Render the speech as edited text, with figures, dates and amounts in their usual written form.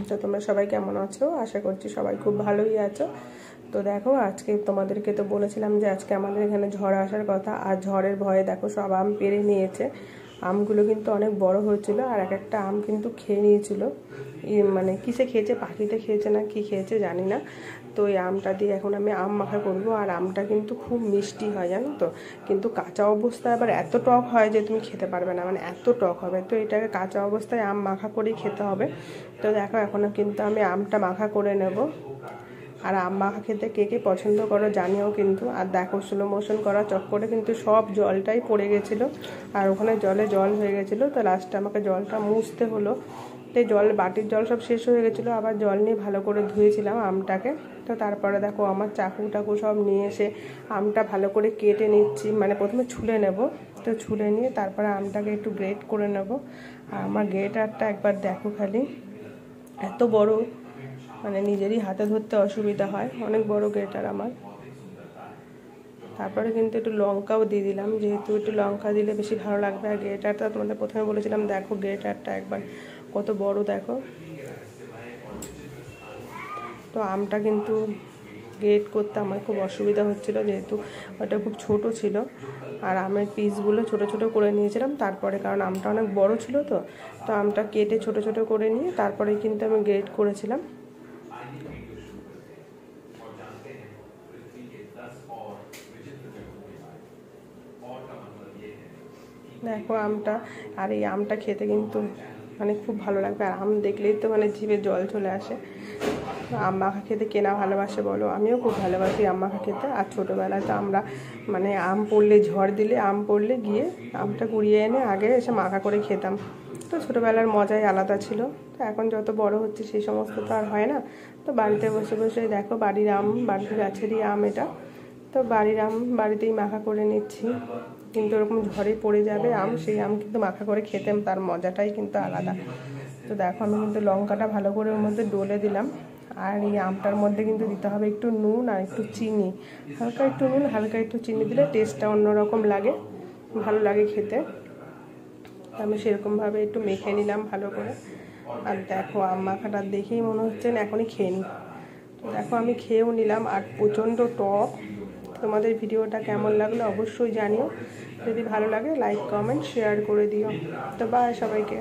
তো তোমরা সবাই কেমন আছো? আশা করছি সবাই খুব ভালোই আছো। তো দেখো আজকে তোমাদেরকে তো বলেছিলাম যে আজকে আমাদের এখানে ঝড় আসার কথা, আর ঝড়ের ভয়ে দেখো সব আম পেড়ে নিয়েছে। আমগুলো কিন্তু অনেক বড় হয়েছিল, আর এক একটা আম কিন্তু খেয়ে নিয়েছিল। মানে কিসে খেয়েছে, পাখিতে খেয়েছে না কি খেয়েছে জানি না। তো এই আমটা দিয়ে এখন আমি আম মাখা করব। আর আমটা কিন্তু খুব মিষ্টি হয় জানো তো, কিন্তু কাঁচা অবস্থায় আবার এত টক হয় যে তুমি খেতে পারবে না, মানে এত টক হবে। তো এটাকে কাঁচা অবস্থায় আম মাখা করেই খেতে হবে। তো দেখো এখন কিন্তু আমি আমটা মাখা করে নেব। আর আম মাখা খেতে কে কে পছন্দ করো জানিও কিন্তু। আর দেখো স্লো মোশন করা চক্করে কিন্তু সব জলটাই পড়ে গেছিলো, আর ওখানে জল হয়ে গেছিলো। তো লাস্টে আমাকে জলটা মুছতে হলো। তো বাটির জল সব শেষ হয়ে গেছিলো, আবার জল নিয়ে ভালো করে ধুয়েছিলাম আমটাকে। তো তারপরে দেখো আমার চাকু টাকু সব নিয়ে এসে আমটা ভালো করে কেটে নিচ্ছি, মানে প্রথমে ছুলে নেব। তো ছুলে নিয়ে তারপরে আমটাকে একটু গ্রেট করে নেব। আর আমার গ্রেটারটা একবার দেখো খালি, এত বড়, মানে নিজেরই হাতে ধরতে অসুবিধা হয়, অনেক বড় গ্রেটার আমার। তারপরে কিন্তু একটু লঙ্কাও দিয়ে দিলাম, যেহেতু একটু লঙ্কা দিলে বেশি ভালো লাগবে। আর গ্রেটারটা তোমাদের প্রথমে বলেছিলাম, দেখো গ্রেটারটা একবার কত বড় দেখো। তো আমটা কিন্তু গ্রেট করতে আমার খুব অসুবিধা হচ্ছিল, যেহেতু ওটা খুব ছোট ছিল। আর আমের পিসগুলো ছোট ছোট করে নিয়েছিলাম তারপরে, কারণ আমটা অনেক বড় ছিল। তো আমটা কেটে ছোট ছোট করে নিয়ে তারপরে কিন্তু আমি গ্রেট করেছিলাম। দেখো আমটা, আর এই আমটা খেতে কিন্তু মানে খুব ভালো লাগবে। আর আম দেখলেই তো মানে জিভে জল চলে আসে। আম মাখা খেতে কেনা ভালোবাসে বলো, আমিও খুব ভালোবাসি আম মাখা খেতে। আর ছোটোবেলায় তো আমরা মানে আম পড়লে, ঝড় দিলে আম পড়লে গিয়ে আমটা কুড়িয়ে এনে আগে এসে মাখা করে খেতাম। তো ছোটোবেলার মজাই আলাদা ছিল। তো এখন যত বড় হচ্ছে সেই সমস্ত তো আর হয় না। তো বাড়িতে বসে বসে দেখো বাড়ির আম, বাড়ির গাছেরই আম এটা। তো বাড়ির আম বাড়িতেই মাখা করে নিচ্ছি। কিন্তু ওরকম ঝড়ে পড়ে যাবে আম, সেই আম কিন্তু মাখা করে খেতাম, তার মজাটাই কিন্তু আলাদা। তো দেখো আমি কিন্তু লঙ্কাটা ভালো করে ওর মধ্যে ডলে দিলাম। আর এই আমটার মধ্যে কিন্তু দিতে হবে একটু নুন আর একটু চিনি, হালকা একটু নুন হালকা একটু চিনি দিলে টেস্টটা অন্যরকম লাগে, ভালো লাগে খেতে। আমি সেরকমভাবে একটু মেখে নিলাম ভালো করে। আর দেখো আম মাখাটা দেখেই মনে হচ্ছে না এখনই খেয়ে নিই। তো দেখো আমি খেয়েও নিলাম, আর প্রচণ্ড টক। তোমাদের ভিডিওটা কেমন লাগলো অবশ্যই জানিও। যদি ভালো লাগে লাইক কমেন্ট শেয়ার করে দিও। তো বাই সবাইকে।